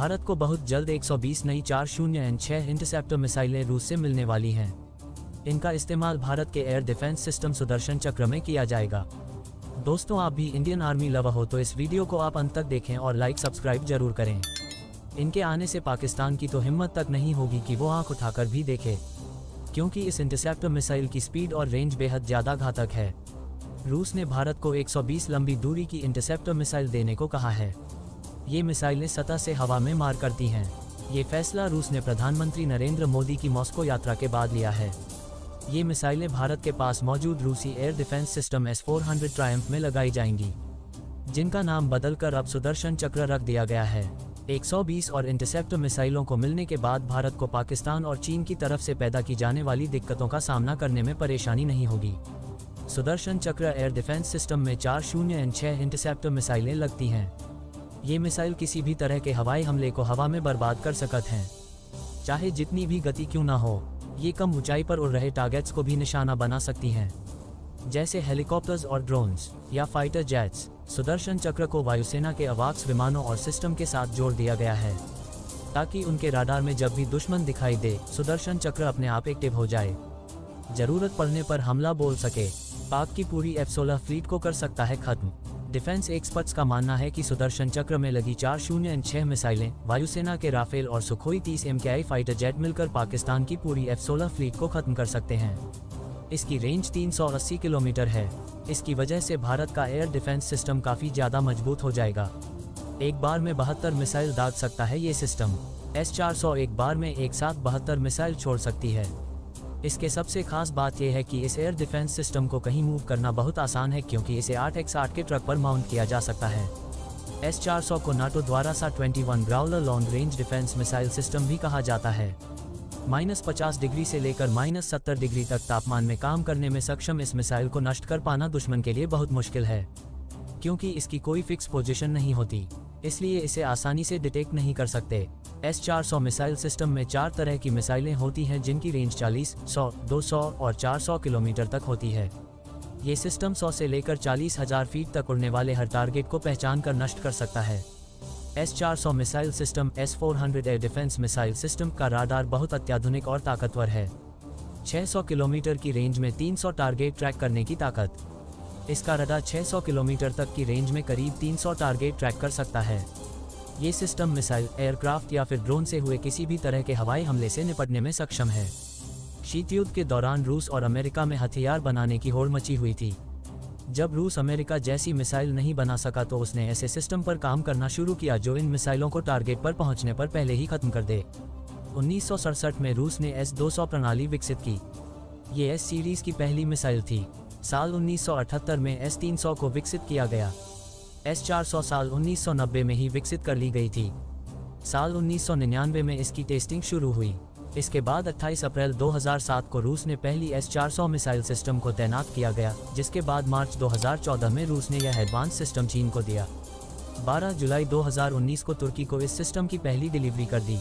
भारत को बहुत जल्द 120 नई 40N6 इंटरसेप्टर मिसाइलें रूस से मिलने वाली हैं। इनका इस्तेमाल भारत के एयर डिफेंस सिस्टम सुदर्शन चक्र में किया जाएगा। दोस्तों, आप भी इंडियन आर्मी लवर हो तो इस वीडियो को आप अंत तक देखें और लाइक सब्सक्राइब जरूर करें। इनके आने से पाकिस्तान की तो हिम्मत तक नहीं होगी कि वो आंख उठाकर भी देखे, क्योंकि इस इंटरसेप्टर मिसाइल की स्पीड और रेंज बेहद ज़्यादा घातक है। रूस ने भारत को 120 लंबी दूरी की इंटरसेप्टर मिसाइल देने को कहा है। ये मिसाइलें सतह से हवा में मार करती हैं। ये फैसला रूस ने प्रधानमंत्री नरेंद्र मोदी की मॉस्को यात्रा के बाद लिया है। ये मिसाइलें भारत के पास मौजूद रूसी air defence system S-400 Triumph में लगाई जाएंगी, जिनका नाम बदलकर अब सुदर्शन चक्र रख दिया गया है। 120 और इंटरसेप्टर मिसाइलों को मिलने के बाद भारत को पाकिस्तान और चीन की तरफ से पैदा की जाने वाली दिक्कतों का सामना करने में परेशानी नहीं होगी। सुदर्शन चक्र एयर डिफेंस सिस्टम में 40N6 इंटरसेप्टर मिसाइलें लगती हैं। ये मिसाइल किसी भी तरह के हवाई हमले को हवा में बर्बाद कर सकते हैं, चाहे जितनी भी गति क्यों ना हो। ये कम ऊंचाई पर उड़ रहे टारगेट्स को भी निशाना बना सकती हैं, जैसे हेलीकॉप्टर्स और ड्रोन्स या फाइटर जेट्स। सुदर्शन चक्र को वायुसेना के अवाक्स विमानों और सिस्टम के साथ जोड़ दिया गया है, ताकि उनके राडार में जब भी दुश्मन दिखाई दे, सुदर्शन चक्र अपने आप एक्टिव हो जाए, जरूरत पड़ने पर हमला बोल सके। पाक की पूरी F-16 फ्लीट को कर सकता है खत्म। डिफेंस एक्सपर्ट्स का मानना है कि सुदर्शन चक्र में लगी 40N6 मिसाइलें वायुसेना के राफेल और सुखोई 30 MKI फाइटर जेट मिलकर पाकिस्तान की पूरी F-16 फ्लीट को खत्म कर सकते हैं। इसकी रेंज 380 किलोमीटर है। इसकी वजह से भारत का एयर डिफेंस सिस्टम काफ़ी ज़्यादा मजबूत हो जाएगा। एक बार में 72 मिसाइल दाग सकता है ये सिस्टम। S-400 एक बार में एक साथ 72 मिसाइल छोड़ सकती है। इसके सबसे खास बात यह है कि इस एयर डिफेंस सिस्टम को कहीं मूव करना बहुत आसान है, क्योंकि इसे 8x8 के ट्रक पर माउंट किया जा सकता है। S-400 को नाटो द्वारा SA-21 Growler long range defence missile system भी कहा जाता है। -50 डिग्री से लेकर -70 डिग्री तक तापमान में काम करने में सक्षम इस मिसाइल को नष्ट कर पाना दुश्मन के लिए बहुत मुश्किल है, क्योंकि इसकी कोई फिक्स पोजीशन नहीं होती, इसलिए इसे आसानी से डिटेक्ट नहीं कर सकते। S-400 मिसाइल सिस्टम में 4 तरह की मिसाइलें होती हैं, जिनकी रेंज 40, 100, 200 और 400 किलोमीटर तक होती है। ये सिस्टम 100 से लेकर 40,000 फीट तक उड़ने वाले हर टारगेट को पहचान कर नष्ट कर सकता है। S-400 missile system S-400 air defence missile system का राडार बहुत अत्याधुनिक और ताकतवर है। 600 किलोमीटर की रेंज में 300 टारगेट ट्रैक करने की ताकत। इसका रडार 600 किलोमीटर तक की रेंज में करीब 300 टारगेट ट्रैक कर सकता है। ये सिस्टम मिसाइल, एयरक्राफ्ट या फिर ड्रोन से हुए किसी भी तरह के हवाई हमले से निपटने में सक्षम है। शीत युद्ध के दौरान रूस और अमेरिका में हथियार बनाने की होड़ मची हुई थी। जब रूस अमेरिका जैसी मिसाइल नहीं बना सका तो उसने ऐसे सिस्टम पर काम करना शुरू किया जो इन मिसाइलों को टारगेट पर पहुंचने पर पहले ही खत्म कर दे। 1967 में रूस ने S-200 प्रणाली विकसित की। ये S सीरीज की पहली मिसाइल थी। साल 1978 में S-300 को विकसित किया गया। S-400 साल 1990 में ही विकसित कर ली गई थी। साल 1999 में इसकी टेस्टिंग शुरू हुई। इसके बाद 28 अप्रैल 2007 को रूस ने पहली S-400 मिसाइल सिस्टम को तैनात किया गया, जिसके बाद मार्च 2014 में रूस ने यह एडवांस सिस्टम चीन को दिया। 12 जुलाई 2019 को तुर्की को इस सिस्टम की पहली डिलीवरी कर दी।